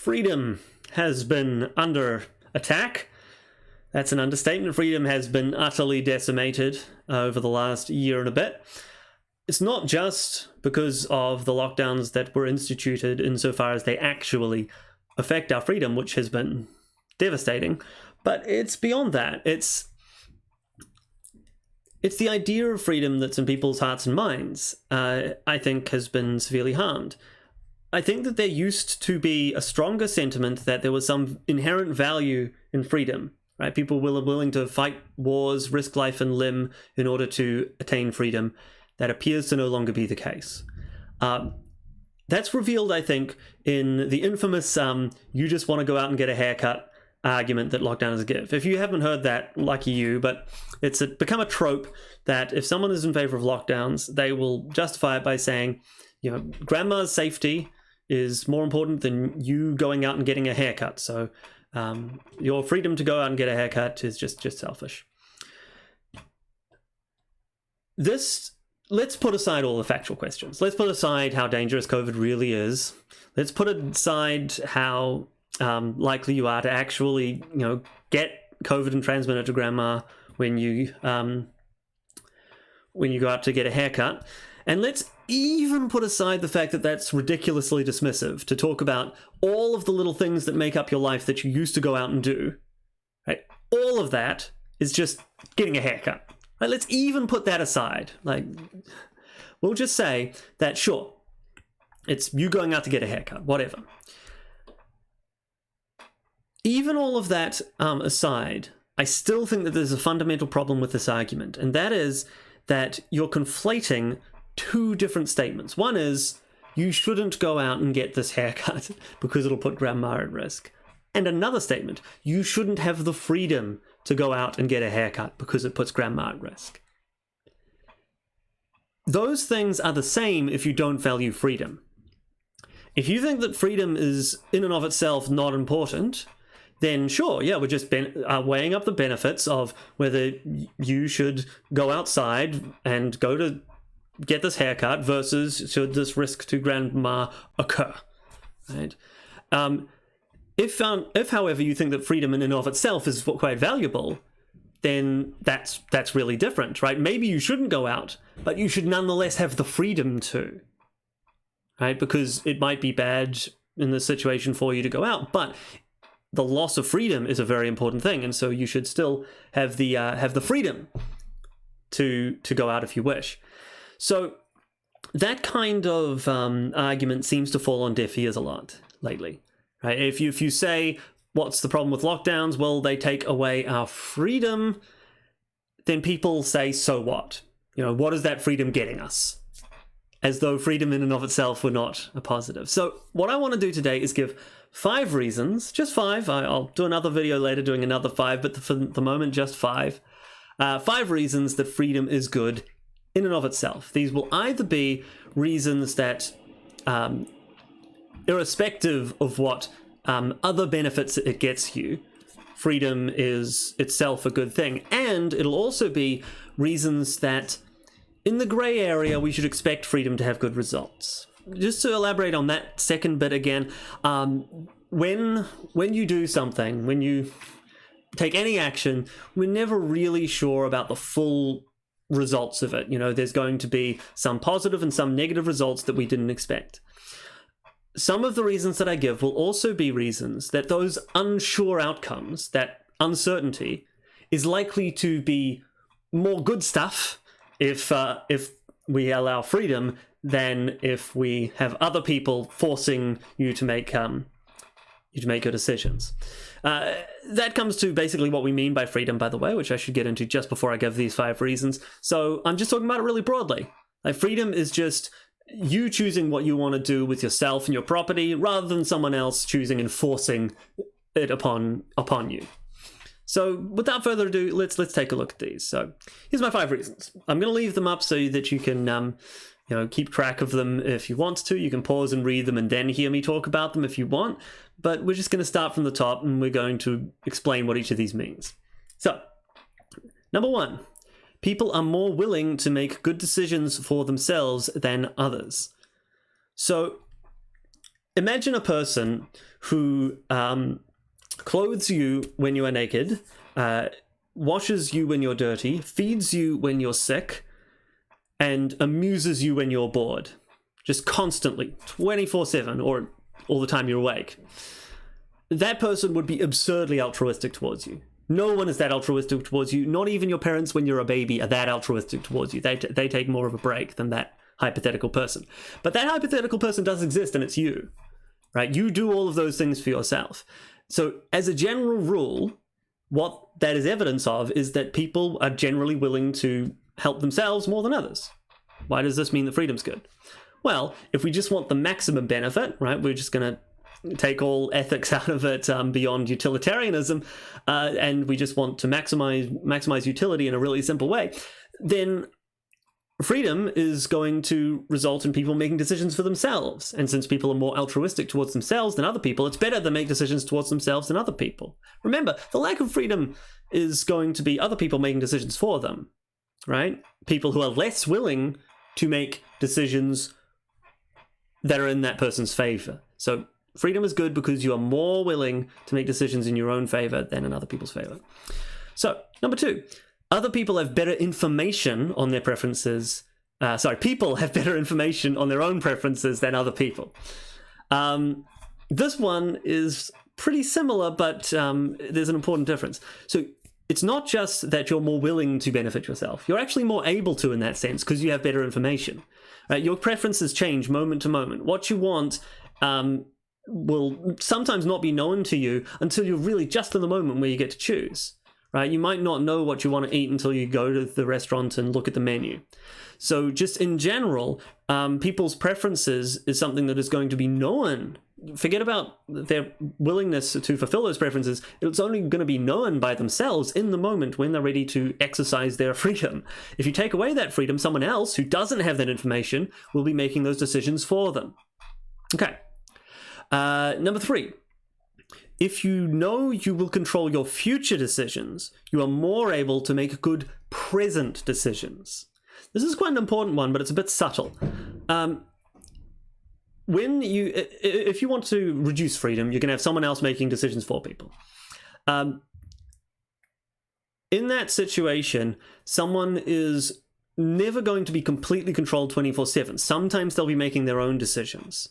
freedom has been under attack. That's an understatement. Freedom has been utterly decimated over the last year and a bit. It's not just because of the lockdowns that were instituted insofar as they actually affect our freedom, which has been devastating, but it's beyond that. It's the idea of freedom that's in people's hearts and minds, I think, has been severely harmed. I think that there used to be a stronger sentiment that there was some inherent value in freedom, right? People were willing to fight wars, risk life and limb in order to attain freedom. That appears to no longer be the case. That's revealed, I think, in the infamous you just want to go out and get a haircut argument that lockdowners give. If you haven't heard that, lucky you, but it's become a trope that if someone is in favor of lockdowns, they will justify it by saying, grandma's safety is more important than you going out and getting a haircut. So your freedom to go out and get a haircut is just selfish. Let's put aside all the factual questions. Let's put aside how dangerous COVID really is. Let's put aside how likely you are to actually, get COVID and transmit it to grandma when you go out to get a haircut. And let's even put aside the fact that that's ridiculously dismissive to talk about all of the little things that make up your life that you used to go out and do. Right? All of that is just getting a haircut. Right, let's even put that aside. We'll just say that, sure, it's you going out to get a haircut, whatever. Even all of that aside, I still think that there's a fundamental problem with this argument, and that is that you're conflating two different statements. One is, you shouldn't go out and get this haircut because it'll put grandma at risk. And another statement, you shouldn't have the freedom to go out and get a haircut because it puts grandma at risk. Those things are the same if you don't value freedom. If you think that freedom is in and of itself not important, then sure, yeah, we're just weighing up the benefits of whether you should go outside and go to get this haircut versus should this risk to grandma occur, right? If, however, you think that freedom in and of itself is quite valuable, then that's really different, right? Maybe you shouldn't go out, but you should nonetheless have the freedom to, right? Because it might be bad in this situation for you to go out, but the loss of freedom is a very important thing, and so you should still have the freedom to go out if you wish. So that kind of argument seems to fall on deaf ears a lot lately. Right? If you say, what's the problem with lockdowns? Well, they take away our freedom. Then people say, so what? What is that freedom getting us? As though freedom in and of itself were not a positive. So what I want to do today is give 5 reasons, just 5. I'll do another video later doing another 5, but for the moment, just 5. 5 reasons that freedom is good in and of itself. These will either be reasons that irrespective of what other benefits it gets you, freedom is itself a good thing. And it'll also be reasons that in the grey area, we should expect freedom to have good results. Just to elaborate on that second bit again, when you do something, when you take any action, we're never really sure about the full results of it. There's going to be some positive and some negative results that we didn't expect. Some of the reasons that I give will also be reasons that those unsure outcomes, that uncertainty, is likely to be more good stuff if we allow freedom than if we have other people forcing you to make your decisions. That comes to basically what we mean by freedom, by the way, which I should get into just before I give these 5 reasons. So I'm just talking about it really broadly. Freedom is just you choosing what you want to do with yourself and your property rather than someone else choosing and forcing it upon you. So without further ado, let's take a look at these. So here's my 5 reasons. I'm going to leave them up so that you can keep track of them if you want to. You can pause and read them and then hear me talk about them if you want. But we're just going to start from the top and we're going to explain what each of these means. So, number 1. People are more willing to make good decisions for themselves than others. So imagine a person who clothes you when you are naked, washes you when you're dirty, feeds you when you're sick, and amuses you when you're bored. Just constantly, 24/7, or all the time you're awake. That person would be absurdly altruistic towards you. No one is that altruistic towards you. Not even your parents when you're a baby are that altruistic towards you. They take more of a break than that hypothetical person. But that hypothetical person does exist, and it's you, right? You do all of those things for yourself. So as a general rule, what that is evidence of is that people are generally willing to help themselves more than others. Why does this mean that freedom's good? Well, if we just want the maximum benefit, right, we're just going to take all ethics out of it beyond utilitarianism, and we just want to maximize utility in a really simple way, then freedom is going to result in people making decisions for themselves. And since people are more altruistic towards themselves than other people, it's better to make decisions towards themselves than other people. Remember, the lack of freedom is going to be other people making decisions for them, right? People who are less willing to make decisions that are in that person's favor. So freedom is good because you are more willing to make decisions in your own favor than in other people's favor. So, number 2, other people have better information on their preferences. People have better information on their own preferences than other people. This one is pretty similar, but there's an important difference. So it's not just that you're more willing to benefit yourself. You're actually more able to in that sense because you have better information. Your preferences change moment to moment. What you want will sometimes not be known to you until you're really just in the moment where you get to choose. Right? You might not know what you want to eat until you go to the restaurant and look at the menu. So just in general, people's preferences is something that is going to be known. Forget about their willingness to fulfill those preferences. It's only going to be known by themselves in the moment when they're ready to exercise their freedom. If you take away that freedom, someone else who doesn't have that information will be making those decisions for them. Okay. Number 3. If you know you will control your future decisions, you are more able to make good present decisions. This is quite an important one, but it's a bit subtle. If you want to reduce freedom, you can have someone else making decisions for people. In that situation, someone is never going to be completely controlled 24/7. Sometimes they'll be making their own decisions.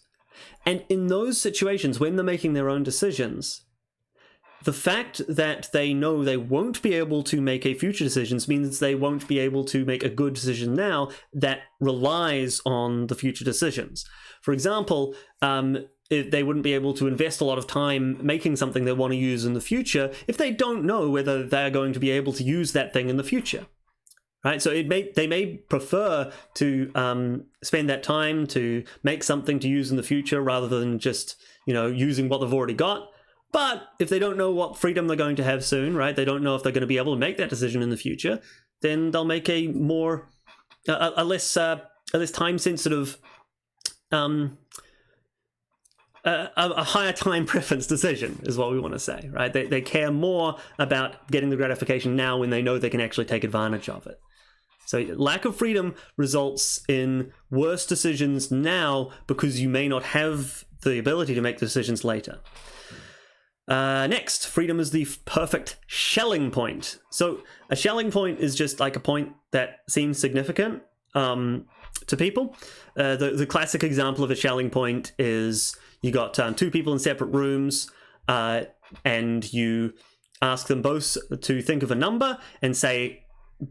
And in those situations, when they're making their own decisions, the fact that they know they won't be able to make a future decisions means they won't be able to make a good decision now that relies on the future decisions. For example, they wouldn't be able to invest a lot of time making something they want to use in the future if they don't know whether they're going to be able to use that thing in the future. Right, so they may prefer to spend that time to make something to use in the future rather than just using what they've already got. But if they don't know what freedom they're going to have soon, right? They don't know if they're going to be able to make that decision in the future. Then they'll make a less time sensitive, a higher time preference decision is what we want to say, right? They care more about getting the gratification now when they know they can actually take advantage of it. So lack of freedom results in worse decisions now because you may not have the ability to make decisions later. Next, freedom is the perfect Schelling point. So a Schelling point is just like a point that seems significant to people. The classic example of a Schelling point is you got 2 people in separate rooms and you ask them both to think of a number and say,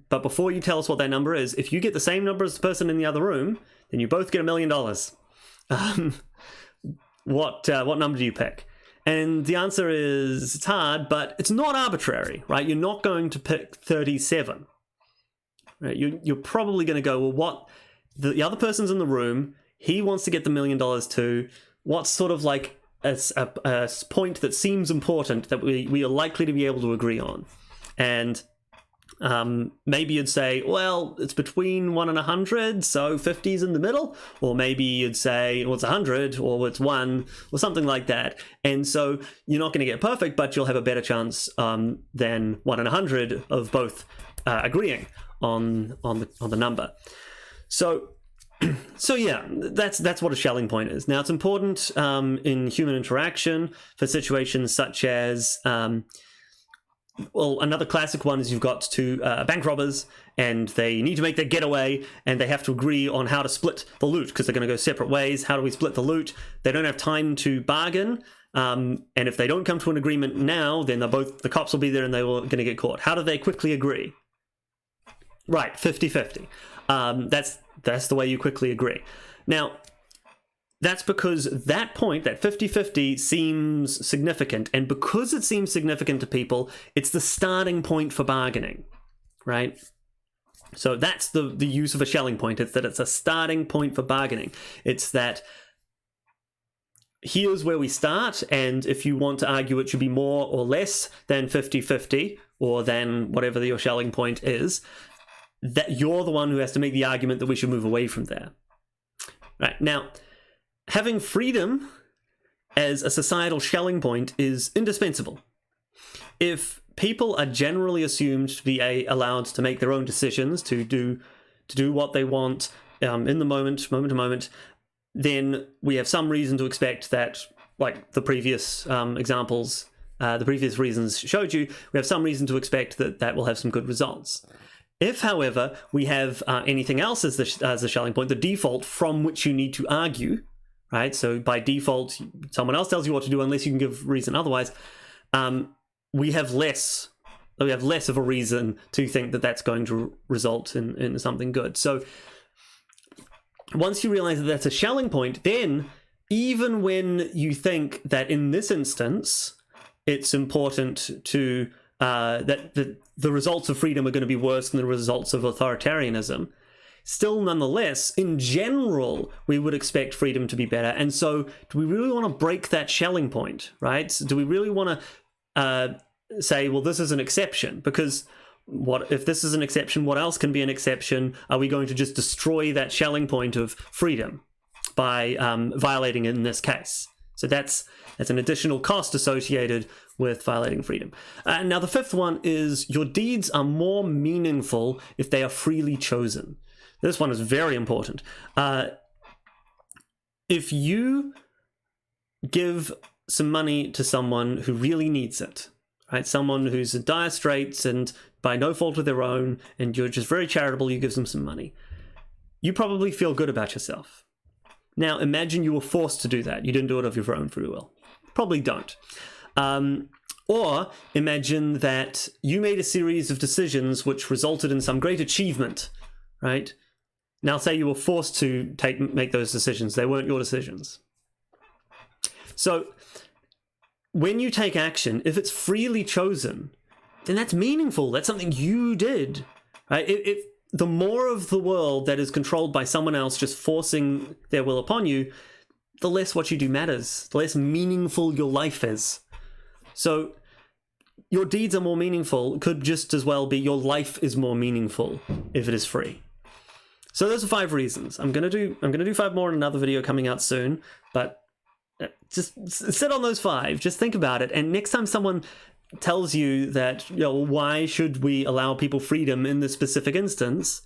but before you tell us what that number is, if you get the same number as the person in the other room, then you both get $1 million. What number do you pick? And the answer is, it's hard, but it's not arbitrary, right? You're not going to pick 37. Right? You're probably going to go, well, what the other person's in the room, he wants to get the $1 million too. What's sort of like a point that seems important that we are likely to be able to agree on? And maybe you'd say, well, it's between 1 and 100, so 50's in the middle. Or maybe you'd say, well, it's 100, or it's 1, or something like that. And so you're not going to get perfect, but you'll have a better chance than 1 and 100 of both agreeing on the number. So So yeah, that's what a Schelling point is. Now it's important in human interaction for situations such as, well, another classic one is you've got two bank robbers and they need to make their getaway and they have to agree on how to split the loot because they're going to go separate ways. How do we split the loot? They don't have time to bargain. And if they don't come to an agreement now, then the cops will be there and they're going to get caught. How do they quickly agree? Right, 50-50. That's the way you quickly agree. Now, that's because that point, that 50-50, seems significant. And because it seems significant to people, it's the starting point for bargaining, right? So that's the use of a Schelling point. It's that it's a starting point for bargaining. It's that here's where we start, and if you want to argue it should be more or less than 50-50, or than whatever your Schelling point is, that you're the one who has to make the argument that we should move away from there. Right, now, having freedom as a societal Schelling point is indispensable. If people are generally assumed to be allowed to make their own decisions, to do what they want in the moment to moment, then we have some reason to expect that, like the previous examples, the previous reasons showed you, we have some reason to expect that will have some good results. If, however, we have anything else as the Schelling point, the default from which you need to argue, right? So by default, someone else tells you what to do unless you can give reason otherwise. We have less of a reason to think that that's going to result in something good. So once you realize that that's a Schelling point, then even when you think that in this instance it's important to that the results of freedom are going to be worse than the results of authoritarianism, still nonetheless, in general, we would expect freedom to be better. And so do we really want to break that Schelling point, right? So do we really want to say, well, this is an exception? Because what if this is an exception, what else can be an exception? Are we going to just destroy that Schelling point of freedom by violating it in this case? So that's an additional cost associated with violating freedom. Now, the fifth one is your deeds are more meaningful if they are freely chosen. This one is very important. If you give some money to someone who really needs it, right? Someone who's in dire straits and by no fault of their own, and you're just very charitable, you give them some money, you probably feel good about yourself. Now, imagine you were forced to do that. You didn't do it of your own free will. Probably don't. Or imagine that you made a series of decisions which resulted in some great achievement, right? Now, say you were forced to make those decisions. They weren't your decisions. So when you take action, if it's freely chosen, then that's meaningful. That's something you did, right? If the more of the world that is controlled by someone else just forcing their will upon you, the less what you do matters, the less meaningful your life is. So your deeds are more meaningful could just as well be your life is more meaningful if it is free. So those are 5 reasons. I'm gonna do 5 more in another video coming out soon, but just sit on those 5. Just think about it, and next time someone tells you that, why should we allow people freedom in this specific instance,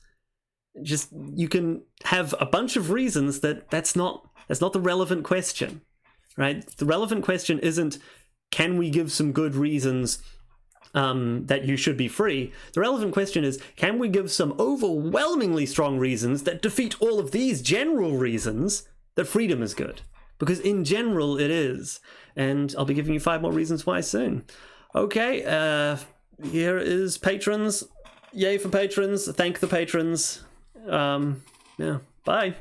just you can have a bunch of reasons that's not the relevant question, right? The relevant question isn't, can we give some good reasons that you should be free? The relevant question is, can we give some overwhelmingly strong reasons that defeat all of these general reasons that freedom is good? Because in general it is. And I'll be giving you 5 more reasons why soon. Okay, here is patrons. Yay for patrons. Thank the patrons. Yeah, bye.